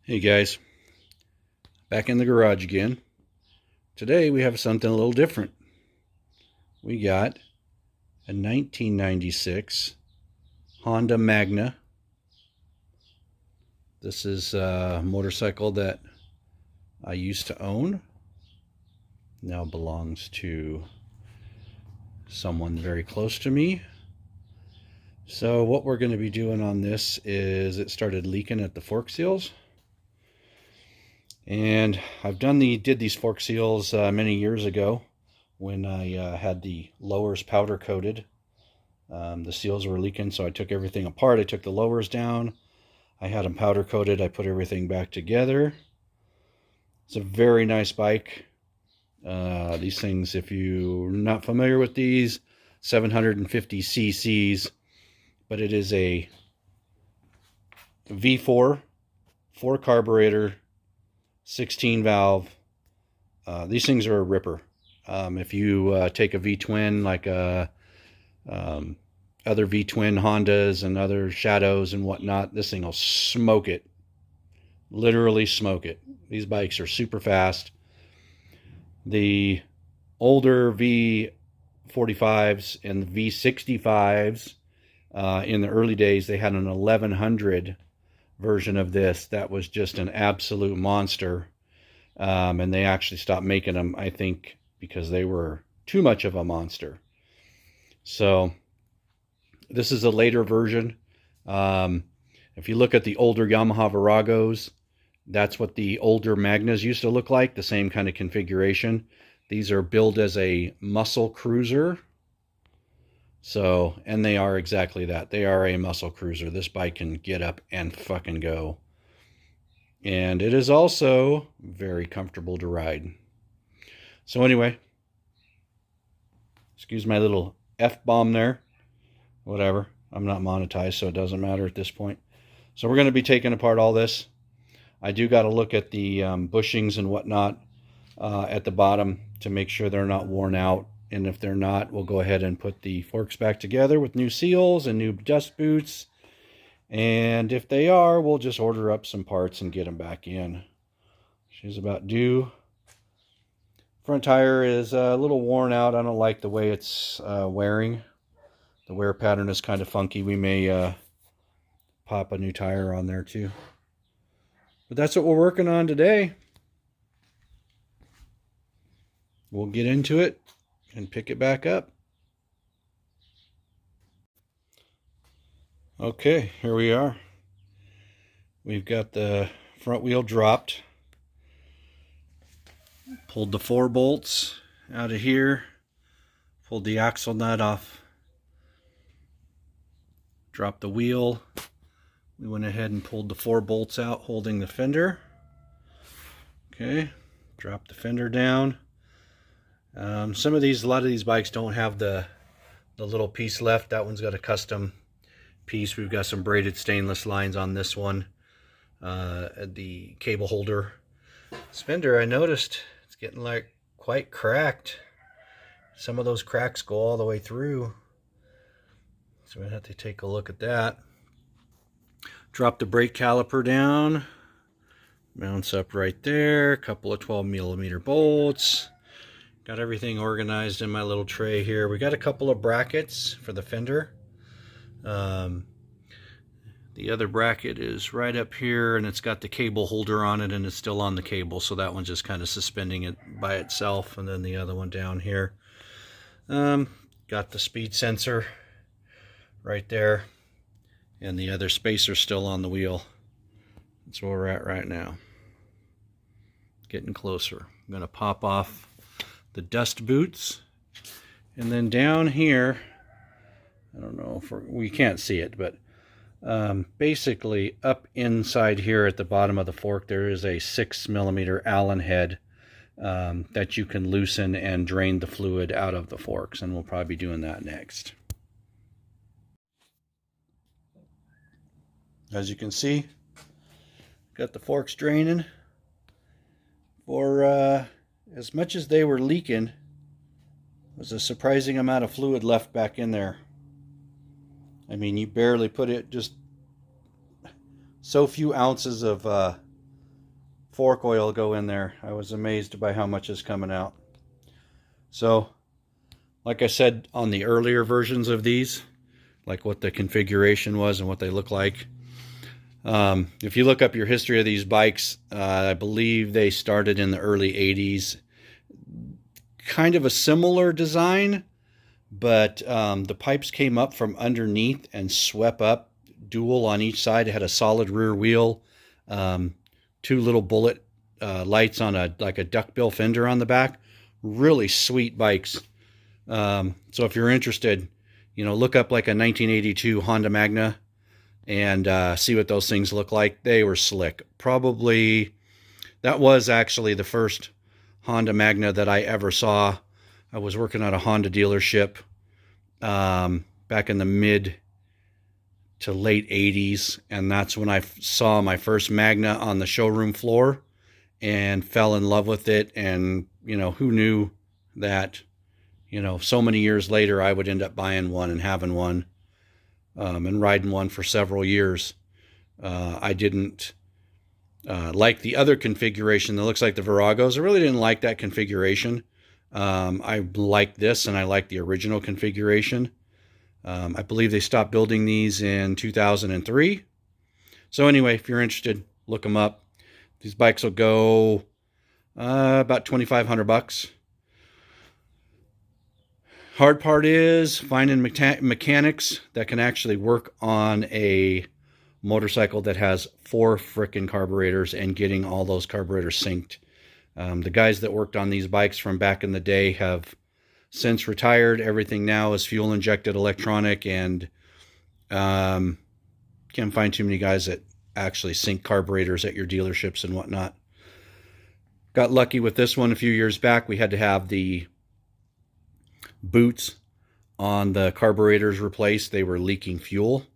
Hey guys, back in the garage again. Today we have something a little different. We got a 1996 Honda Magna. This is a motorcycle that I used to own. Now belongs to someone very close to me. So what we're going to be doing on this is it started leaking at the fork seals. And I've did these fork seals many years ago when I had the lowers powder coated. The seals were leaking, so I took everything apart. I took the lowers down. I had them powder coated. I put everything back together. It's a very nice bike. These things, if you're not familiar with these, 750 cc's, but it is a V4, 4 carburetor, 16 valve. These things are a ripper. If you take a V-twin, like other V-twin Hondas and other Shadows and whatnot, this thing will smoke it. Literally smoke it. These bikes are super fast. The older V45s and the V65s, in the early days, they had an 1100 version of this that was just an absolute monster, and they actually stopped making them, I think, because they were too much of a monster. So this is a later version. If you look at the older Yamaha Viragos, that's what the older Magnas used to look like, the same kind of configuration. These are billed as a muscle cruiser. So, and they are exactly that. They are a muscle cruiser. This bike can get up and fucking go. And it is also very comfortable to ride. So anyway, excuse my little F-bomb there. Whatever. I'm not monetized, so it doesn't matter at this point. So we're going to be taking apart all this. I do got to look at the bushings and whatnot at the bottom to make sure they're not worn out. And if they're not, we'll go ahead and put the forks back together with new seals and new dust boots. And if they are, we'll just order up some parts and get them back in. She's about due. Front tire is a little worn out. I don't like the way it's wearing. The wear pattern is kind of funky. We may pop a new tire on there too. But that's what we're working on today. We'll get into it and pick it back up. Okay, here we are. We've got the front wheel dropped. Pulled the 4 bolts out of here. Pulled the axle nut off. Dropped the wheel. We went ahead and pulled the 4 bolts out holding the fender. Okay, dropped the fender down. A lot of these bikes don't have the little piece left. That one's got a custom piece. We've got some braided stainless lines on this one. The cable holder. This fender, I noticed, it's getting like quite cracked. Some of those cracks go all the way through. So we have to take a look at that. Drop the brake caliper down. Mounts up right there. A couple of 12mm bolts. Got everything organized in my little tray here. We got a couple of brackets for the fender. The other bracket is right up here, and it's got the cable holder on it, and it's still on the cable, so that one's just kind of suspending it by itself. And then the other one down here. Got the speed sensor right there, and the other spacer still on the wheel. That's where we're at right now. Getting closer. I'm going to pop off the dust boots, and then down here, I don't know if we can't see it, but basically up inside here at the bottom of the fork, there is a 6mm Allen head that you can loosen and drain the fluid out of the forks, and we'll probably be doing that next. As you can see, got the forks draining. For as much as they were leaking, was a surprising amount of fluid left back in there. I mean, you barely put it, just so few ounces of fork oil go in there. I was amazed by how much is coming out. So, like I said on the earlier versions of these, like what the configuration was and what they look like. If you look up your history of these bikes, I believe they started in the early 80s. Kind of a similar design, but the pipes came up from underneath and swept up, dual on each side. It had a solid rear wheel, 2 little bullet lights on like a duckbill fender on the back. Really sweet bikes. So if you're interested, look up like a 1982 Honda Magna and see what those things look like. They were slick. Probably, that was actually the first Honda Magna that I ever saw. I was working at a Honda dealership back in the mid to late 80s, and that's when I saw my first Magna on the showroom floor and fell in love with it. And, who knew that, so many years later I would end up buying one and having one and riding one for several years. I didn't like the other configuration that looks like the Viragos. I really didn't like that configuration. I like this, and I like the original configuration. I believe they stopped building these in 2003. So anyway, if you're interested, look them up. These bikes will go about $2,500. Hard part is finding mechanics that can actually work on a motorcycle that has 4 frickin' carburetors and getting all those carburetors synced. The guys that worked on these bikes from back in the day have since retired. Everything now is fuel injected electronic, and can't find too many guys that actually sync carburetors at your dealerships and whatnot. Got lucky with this one a few years back. We had to have the boots on the carburetors replaced. They were leaking fuel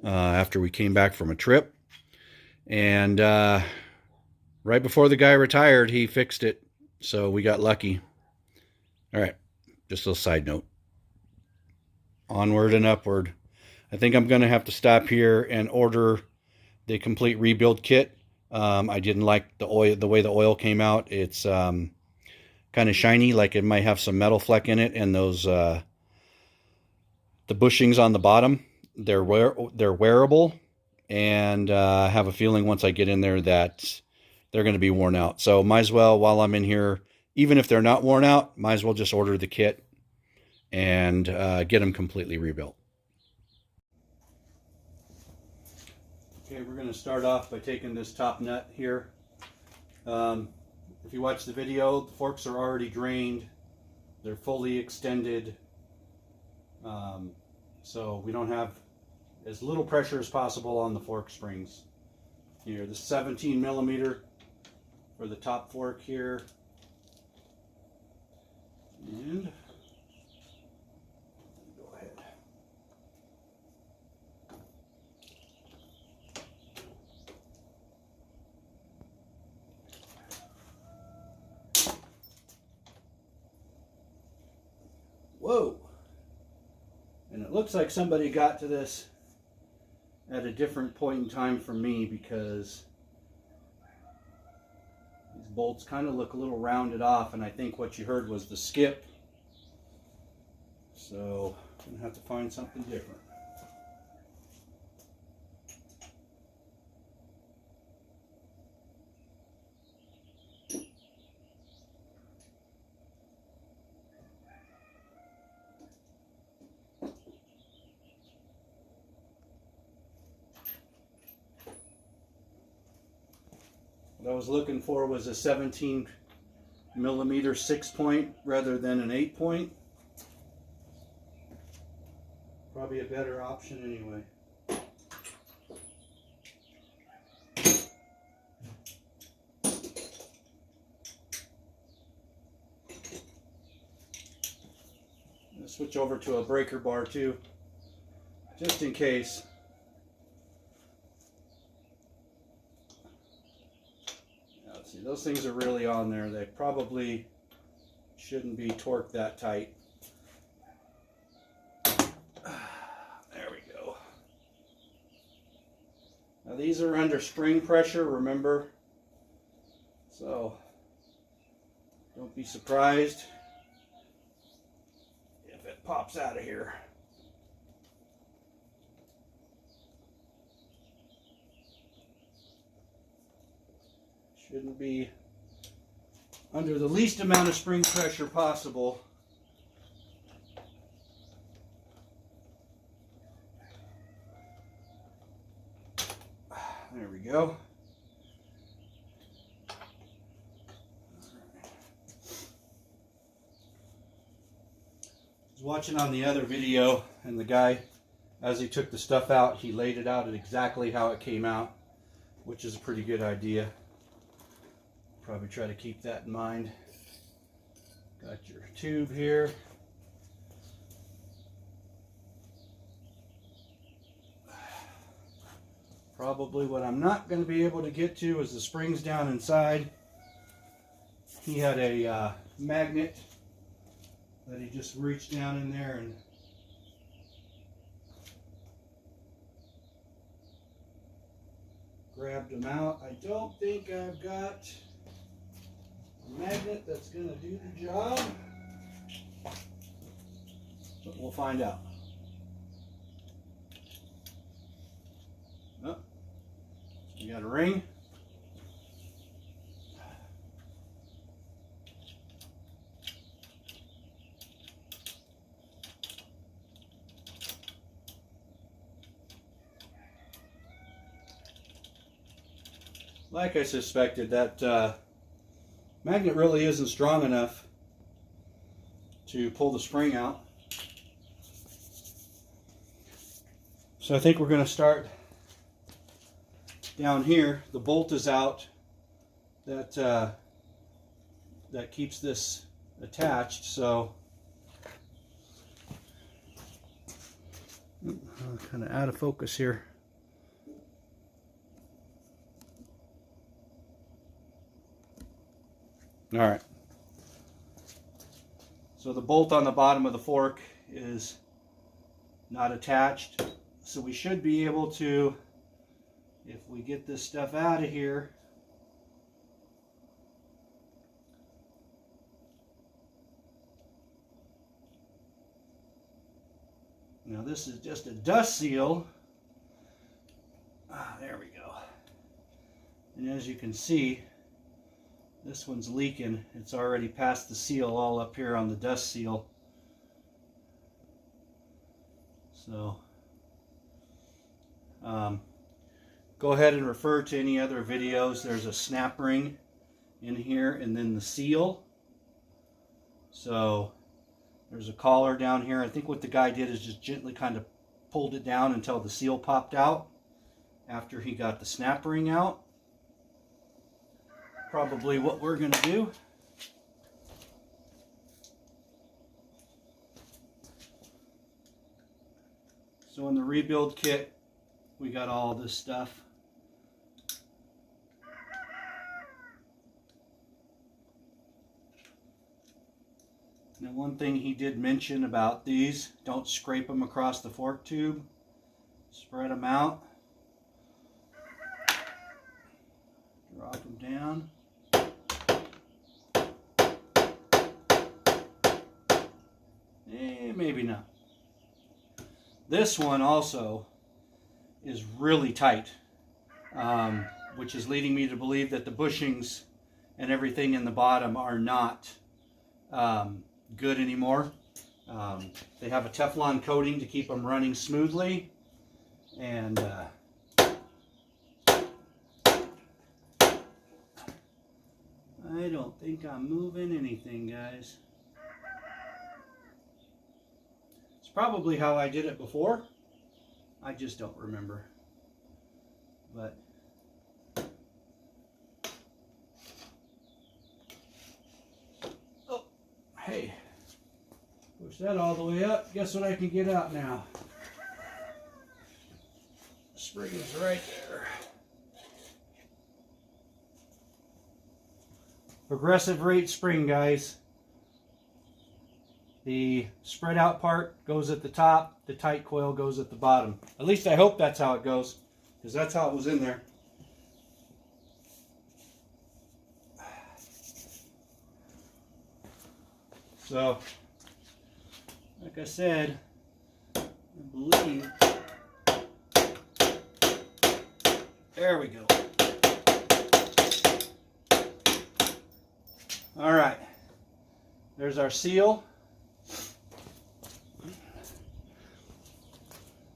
after we came back from a trip, and right before the guy retired, he fixed it, so we got lucky. All right, just a little side note. Onward and upward. I think I'm going to have to stop here and order the complete rebuild kit. I didn't like the way the oil came out. It's kind of shiny, like it might have some metal fleck in it, and those the bushings on the bottom, they're wearable, and I have a feeling once I get in there that they're going to be worn out. So might as well, while I'm in here, even if they're not worn out, might as well just order the kit and get them completely rebuilt. Okay, we're going to start off by taking this top nut here. If you watch the video, the forks are already drained. They're fully extended. So we don't have as little pressure as possible on the fork springs. Here, the 17 millimeter for the top fork here. And go ahead. Whoa! And it looks like somebody got to this at a different point in time from me, because these bolts kind of look a little rounded off, and I think what you heard was the skip. So I'm going to have to find something different. What I was looking for was a 17 millimeter 6-point rather than an 8-point. Probably a better option anyway. I'll switch over to a breaker bar too, just in case. See, those things are really on there. They probably shouldn't be torqued that tight. There we go. Now these are under spring pressure, remember. So don't be surprised if it pops out of here. Shouldn't be under the least amount of spring pressure possible. There we go. I was watching on the other video, and the guy, as he took the stuff out, he laid it out at exactly how it came out, which is a pretty good idea. Probably try to keep that in mind. Got your tube here. Probably what I'm not going to be able to get to is the springs down inside. He had a magnet that he just reached down in there and grabbed them out. I don't think I've got a magnet that's going to do the job, but we'll find out. Oh, you got a ring. Like I suspected, that magnet really isn't strong enough to pull the spring out. So I think we're going to start down here. The bolt is out that that keeps this attached. So kind of out of focus here. All right. So the bolt on the bottom of the fork is not attached. So we should be able to, if we get this stuff out of here, now this is just a dust seal. There we go. And as you can see, this one's leaking. It's already past the seal all up here on the dust seal. So go ahead and refer to any other videos. There's a snap ring in here and then the seal. So there's a collar down here. I think what the guy did is just gently kind of pulled it down until the seal popped out after he got the snap ring out. Probably what we're going to do. So in the rebuild kit, we got all this stuff. Now one thing he did mention about these, don't scrape them across the fork tube. Spread them out. Drop them down. Maybe not. This one also is really tight, which is leading me to believe that the bushings and everything in the bottom are not good anymore. They have a Teflon coating to keep them running smoothly, and I don't think I'm moving anything, guys. Probably how I did it before. I just don't remember. But oh, hey, push that all the way up. Guess what I can get out now? The spring is right there. Progressive rate spring, guys. The spread out part goes at the top, the tight coil goes at the bottom. At least I hope that's how it goes, because that's how it was in there. So, like I said, I believe, there we go. All right, there's our seal.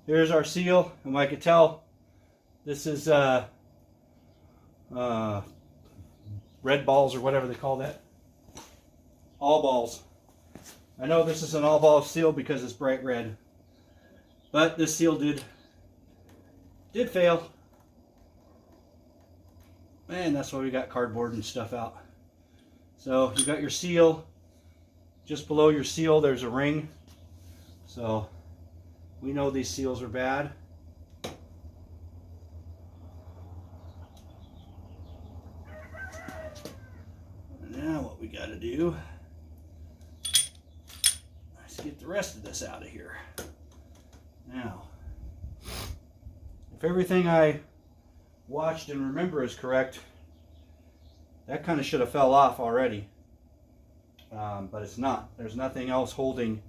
Here's our seal, and I can tell this is red balls or whatever they call that. All balls. I know this is an all ball seal because it's bright red, but this seal did fail, and that's why we got cardboard and stuff out. So you got your seal. Just below your seal there's a ring, so we know these seals are bad. Now what we got to do is get the rest of this out of here. Now, if everything I watched and remember is correct, that kind of should have fell off already, but it's not. There's nothing else holding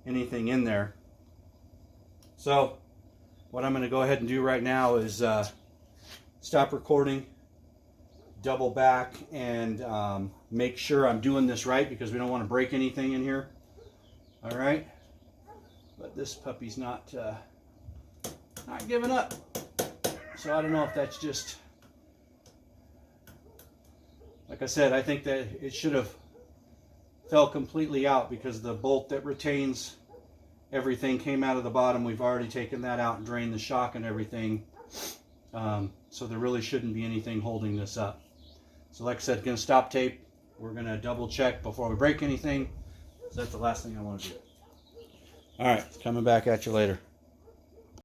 anything in there. So what I'm going to go ahead and do right now is stop recording, double back, and make sure I'm doing this right, because we don't want to break anything in here. All right, but this puppy's not giving up. So I don't know if that's just, like I said, I think that it should have fell completely out, because the bolt that retains everything came out of the bottom. We've already taken that out and drained the shock and everything. So there really shouldn't be anything holding this up. So like I said, going to stop tape. We're going to double check before we break anything. So that's the last thing I want to do. All right, coming back at you later.